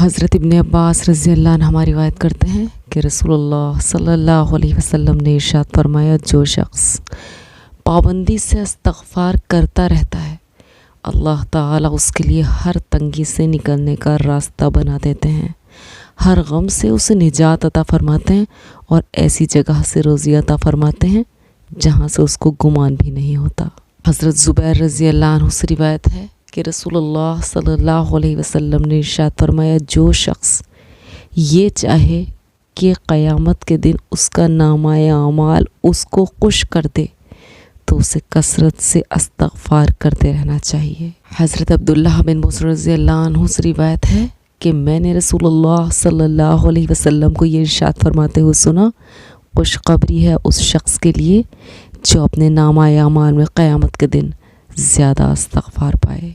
حضرت ابن عباس رضی اللہ عنہما روایت کرتے ہیں کہ رسول اللہ صلی اللہ علیہ وسلم نے ارشاد فرمایا، جو شخص پابندی سے استغفار کرتا رہتا ہے، اللہ تعالیٰ اس کے لیے ہر تنگی سے نکلنے کا راستہ بنا دیتے ہیں، ہر غم سے اسے نجات عطا فرماتے ہیں اور ایسی جگہ سے روزی عطا فرماتے ہیں جہاں سے اس کو گمان بھی نہیں ہوتا۔ حضرت زبیر رضی اللہ عنہ سے روایت ہے کہ رسول اللہ صلی اللہ علیہ وسلم نے ارشاد فرمایا، جو شخص یہ چاہے کہ قیامت کے دن اس کا نامہ اعمال اس کو خوش کر دے تو اسے کثرت سے استغفار کرتے رہنا چاہیے۔ حضرت عبداللہ بن مسعود رضی اللہ عنہ سے روایت ہے کہ میں نے رسول اللہ صلی اللہ علیہ وسلم کو یہ ارشاد فرماتے ہوئے سنا، خوشخبری ہے اس شخص کے لیے جو اپنے نامہ اعمال میں قیامت کے دن زیادہ استغفار پائے۔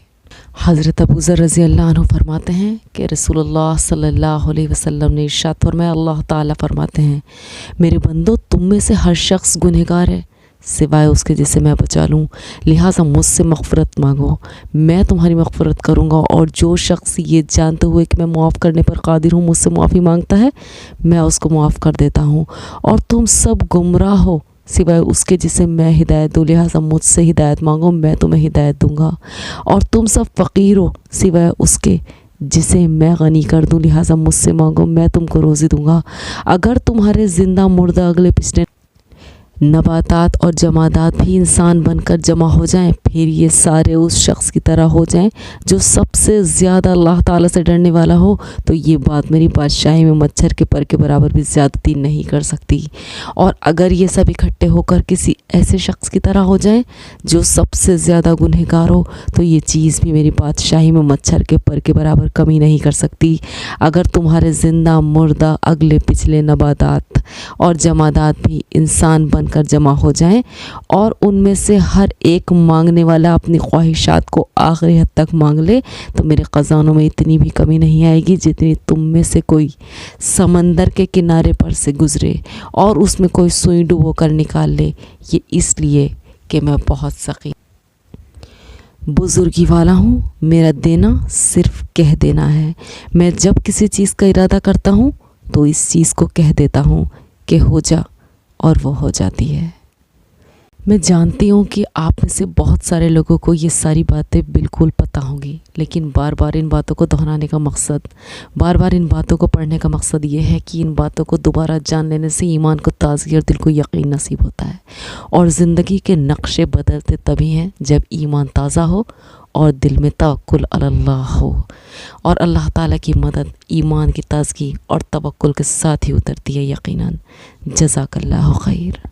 حضرت ابو ذر رضی اللہ عنہ فرماتے ہیں کہ رسول اللہ صلی اللہ علیہ وسلم نے ارشاد فرمایا، اللہ تعالیٰ فرماتے ہیں، میرے بندو، تم میں سے ہر شخص گنہگار ہے سوائے اس کے جسے میں بچا لوں، لہٰذا مجھ سے مغفرت مانگو، میں تمہاری مغفرت کروں گا، اور جو شخص یہ جانتے ہوئے کہ میں معاف کرنے پر قادر ہوں مجھ سے معافی مانگتا ہے، میں اس کو معاف کر دیتا ہوں، اور تم سب گمراہ ہو سوائے اس کے جسے میں ہدایت دوں، لہٰذا مجھ سے ہدایت مانگو، میں تمہیں ہدایت دوں گا، اور تم سب فقیر ہو سوائے اس کے جسے میں غنی کر دوں، لہٰذا مجھ سے مانگو، میں تم کو روزی دوں گا۔ اگر تمہارے زندہ مردہ اگلے پچھلے نباتات اور جمادات بھی انسان بن کر جمع ہو جائیں، پھر یہ سارے اس شخص کی طرح ہو جائیں جو سب سے زیادہ اللہ تعالیٰ سے ڈرنے والا ہو، تو یہ بات میری بادشاہی میں مچھر کے پر کے برابر بھی زیادتی نہیں کر سکتی۔ اور اگر یہ سب اکٹھے ہو کر کسی ایسے شخص کی طرح ہو جائیں جو سب سے زیادہ گنہگار ہو، تو یہ چیز بھی میری بادشاہی میں مچھر کے پر کے برابر کمی نہیں کر سکتی۔ اگر تمہارے زندہ مردہ اگلے پچھلے نباتات اور جمادات بھی انسان بن کر جمع ہو جائیں اور ان میں سے ہر ایک مانگنے والا اپنی خواہشات کو آخری حد تک مانگ لے، تو میرے خزانوں میں اتنی بھی کمی نہیں آئے گی جتنی تم میں سے کوئی سمندر کے کنارے پر سے گزرے اور اس میں کوئی سوئی ڈبو کر نکال لے، یہ اس لیے کہ میں بہت سخی بزرگی والا ہوں، میرا دینا صرف کہہ دینا ہے، میں جب کسی چیز کا ارادہ کرتا ہوں تو اس چیز کو کہہ دیتا ہوں کہ ہو جا، اور وہ ہو جاتی ہے۔ میں جانتی ہوں کہ آپ میں سے بہت سارے لوگوں کو یہ ساری باتیں بالکل پتہ ہوں گی، لیکن بار بار ان باتوں کو دہرانے کا مقصد، بار بار ان باتوں کو پڑھنے کا مقصد یہ ہے کہ ان باتوں کو دوبارہ جان لینے سے ایمان کو تازگی اور دل کو یقین نصیب ہوتا ہے، اور زندگی کے نقشے بدلتے تبھی ہیں جب ایمان تازہ ہو اور دل میں توکل علی اللہ ہو، اور اللہ تعالیٰ کی مدد ایمان کی تازگی اور توکل کے ساتھ ہی اترتی ہے یقیناً۔ جزاک اللہ خیر۔